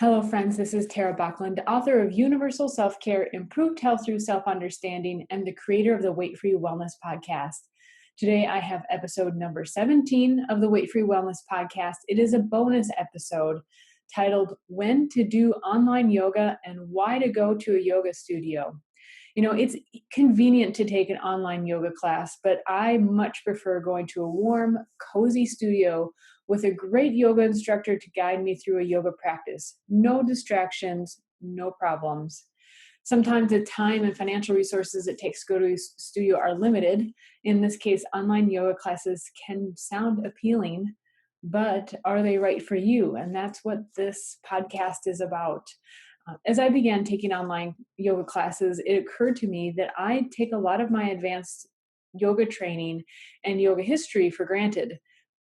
Hello, friends. This is Tara Bachland, author of You-niversal Self-care, Improved Health Through Self-Understanding, and the creator of the Weight-Free Wellness Podcast. Today, I have episode number 17 of the Weight-Free Wellness Podcast. It is a bonus episode titled When to Do Online Yoga and Why to Go to a Yoga Studio. You know, it's convenient to take an online yoga class, but I much prefer going to a warm, cozy studio with a great yoga instructor to guide me through a yoga practice. No distractions, no problems. Sometimes the time and financial resources it takes to go to a studio are limited. In this case, online yoga classes can sound appealing, but are they right for you? And that's what this podcast is about. As I began taking online yoga classes, it occurred to me that I take a lot of my advanced yoga training and yoga history for granted.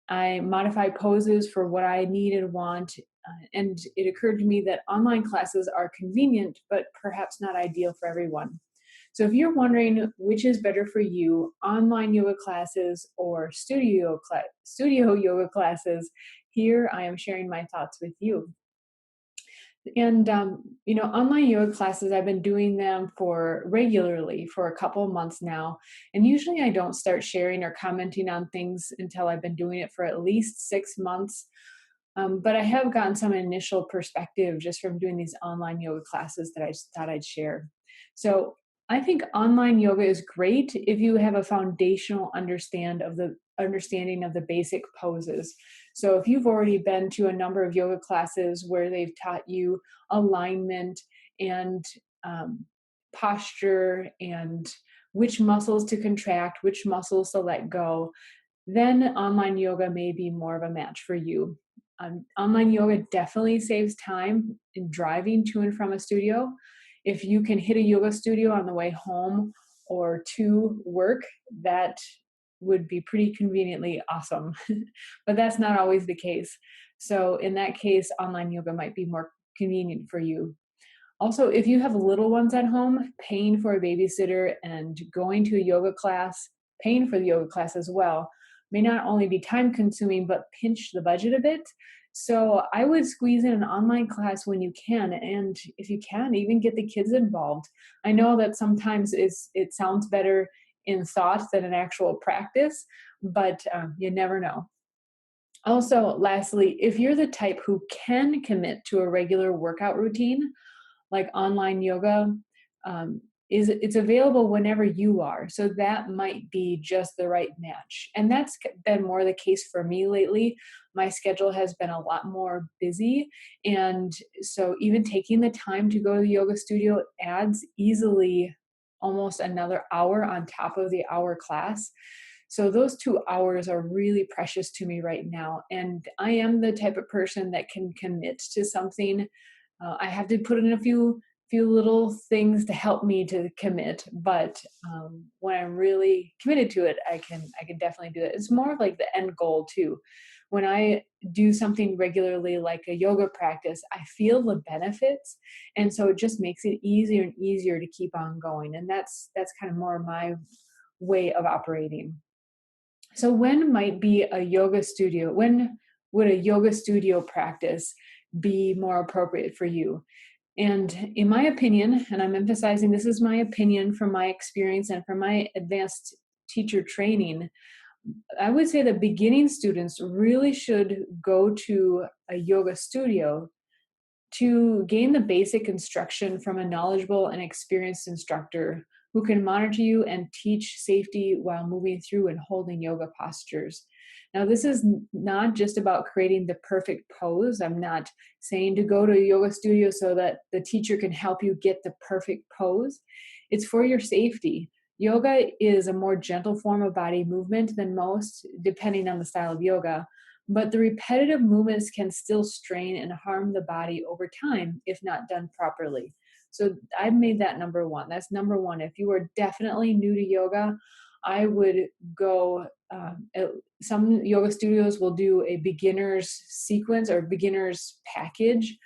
I modify poses for what I need and want, and it occurred to me that online classes are convenient, but perhaps not ideal for everyone. So if you're wondering which is better for you, online yoga classes or studio yoga classes, here I am sharing my thoughts with you. And, online yoga classes, I've been doing them regularly for a couple of months now. And usually I don't start sharing or commenting on things until I've been doing it for at least 6 months. But I have gotten some initial perspective just from doing these online yoga classes that I just thought I'd share. So I think online yoga is great if you have a foundational understanding of the basic poses. So if you've already been to a number of yoga classes where they've taught you alignment and posture and which muscles to contract, which muscles to let go, then online yoga may be more of a match for you. Online yoga definitely saves time in driving to and from a studio. If you can hit a yoga studio on the way home or to work, that would be pretty conveniently awesome. But that's not always the case. So in that case, online yoga might be more convenient for you. Also, if you have little ones at home, paying for a babysitter and going to a yoga class, paying for the yoga class as well, may not only be time consuming, but pinch the budget a bit. So I would squeeze in an online class when you can. And if you can, even get the kids involved. I know that sometimes it sounds better in thought than in actual practice, but you never know. Also, lastly, if you're the type who can commit to a regular workout routine, like online yoga, it's available whenever you are. So that might be just the right match. And that's been more the case for me lately. My schedule has been a lot more busy. And so even taking the time to go to the yoga studio adds easily almost another hour on top of the hour class. So those 2 hours are really precious to me right now. And I am the type of person that can commit to something. I have to put in a few little things to help me to commit, but when I'm really committed to it, I can definitely do it. It's more of like the end goal too. When I do something regularly, like a yoga practice, I feel the benefits, and so it just makes it easier and easier to keep on going. And that's kind of more my way of operating. So when might be a yoga studio? When would a yoga studio practice be more appropriate for you? And in my opinion, and I'm emphasizing this is my opinion from my experience and from my advanced teacher training, I would say that beginning students really should go to a yoga studio to gain the basic instruction from a knowledgeable and experienced instructor who can monitor you and teach safety while moving through and holding yoga postures. Now, this is not just about creating the perfect pose. I'm not saying to go to a yoga studio so that the teacher can help you get the perfect pose. It's for your safety. Yoga is a more gentle form of body movement than most, depending on the style of yoga. But the repetitive movements can still strain and harm the body over time if not done properly. So I've made that number one. That's number one. If you are definitely new to yoga, I would go. Some yoga studios will do a beginner's sequence or beginner's package.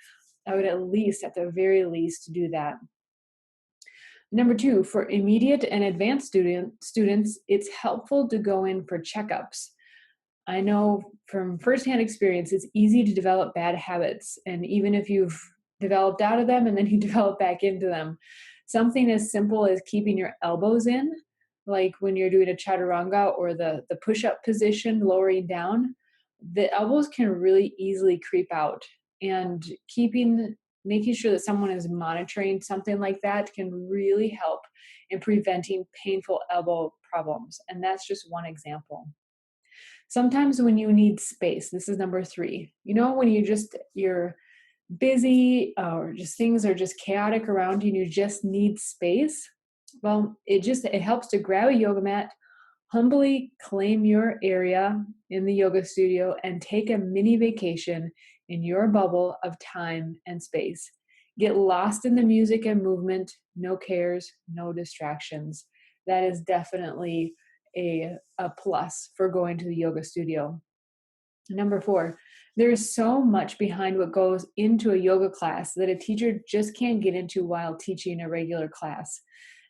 I would at the very least, do that. Number two, for immediate and advanced students, it's helpful to go in for checkups. I know from firsthand experience, it's easy to develop bad habits. And even if you've developed out of them and then you develop back into them. Something as simple as keeping your elbows in, like when you're doing a chaturanga or the push-up position, lowering down, the elbows can really easily creep out. And making sure that someone is monitoring something like that can really help in preventing painful elbow problems. And that's just one example. Sometimes when you need space, this is number 3. When you're busy or just things are just chaotic around you and you just need space, well, it helps to grab a yoga mat, humbly claim your area in the yoga studio, and take a mini vacation in your bubble of time and space. Get lost in the music and movement, no cares, no distractions. That is definitely a plus for going to the yoga studio. Number 4, there is so much behind what goes into a yoga class that a teacher just can't get into while teaching a regular class.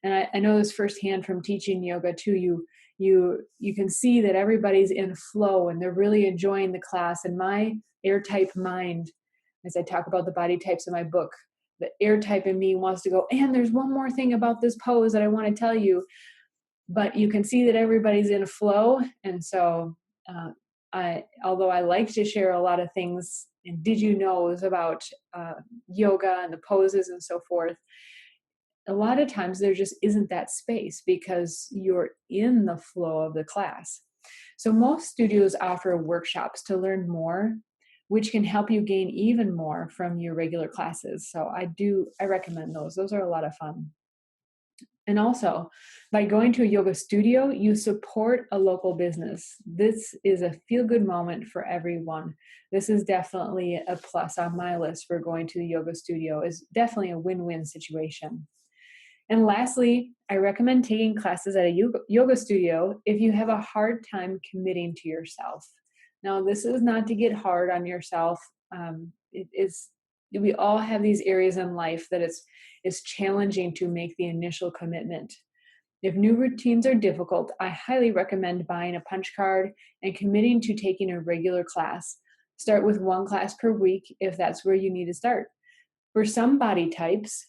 And I know this firsthand from teaching yoga too. You can see that everybody's in flow and they're really enjoying the class. And my air type mind, as I talk about the body types in my book, the air type in me wants to go, and there's one more thing about this pose that I want to tell you. But you can see that everybody's in flow. And so although I like to share a lot of things and did you knows about yoga and the poses and so forth, a lot of times there just isn't that space because you're in the flow of the class. So most studios offer workshops to learn more, which can help you gain even more from your regular classes. So I recommend those. Those are a lot of fun. And also, by going to a yoga studio, you support a local business. This is a feel-good moment for everyone. This is definitely a plus on my list for going to the yoga studio. Is definitely a win-win situation. And lastly, I recommend taking classes at a yoga studio if you have a hard time committing to yourself. Now, this is not to get hard on yourself. We all have these areas in life that it's challenging to make the initial commitment. If new routines are difficult, I highly recommend buying a punch card and committing to taking a regular class. Start with 1 class per week if that's where you need to start. For some body types,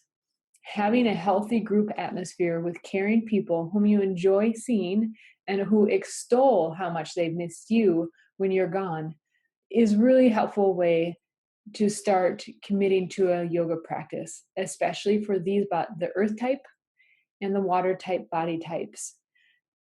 having a healthy group atmosphere with caring people whom you enjoy seeing and who extol how much they've missed you when you're gone is really helpful way to start committing to a yoga practice, especially for the earth type and the water type body types.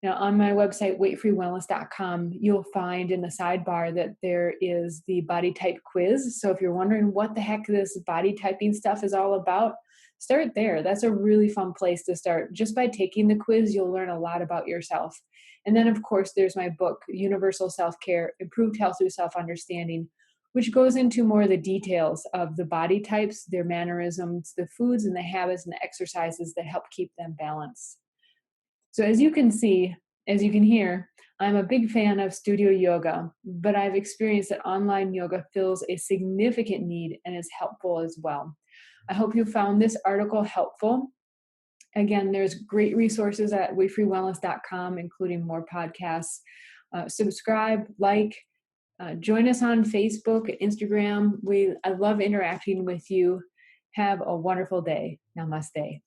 Now, on my website, weightfreewellness.com, you'll find in the sidebar that there is the body type quiz. So if you're wondering what the heck this body typing stuff is all about, start there. That's a really fun place to start. Just by taking the quiz, you'll learn a lot about yourself. And then, of course, there's my book, You-niversal Self-care, Improved Health Through Self-Understanding, which goes into more of the details of the body types, their mannerisms, the foods and the habits and the exercises that help keep them balanced. So as you can hear, I'm a big fan of studio yoga, but I've experienced that online yoga fills a significant need and is helpful as well. I hope you found this article helpful. Again, there's great resources at weightfreewellness.com, including more podcasts. Subscribe, join us on Facebook, Instagram. I love interacting with you. Have a wonderful day. Namaste.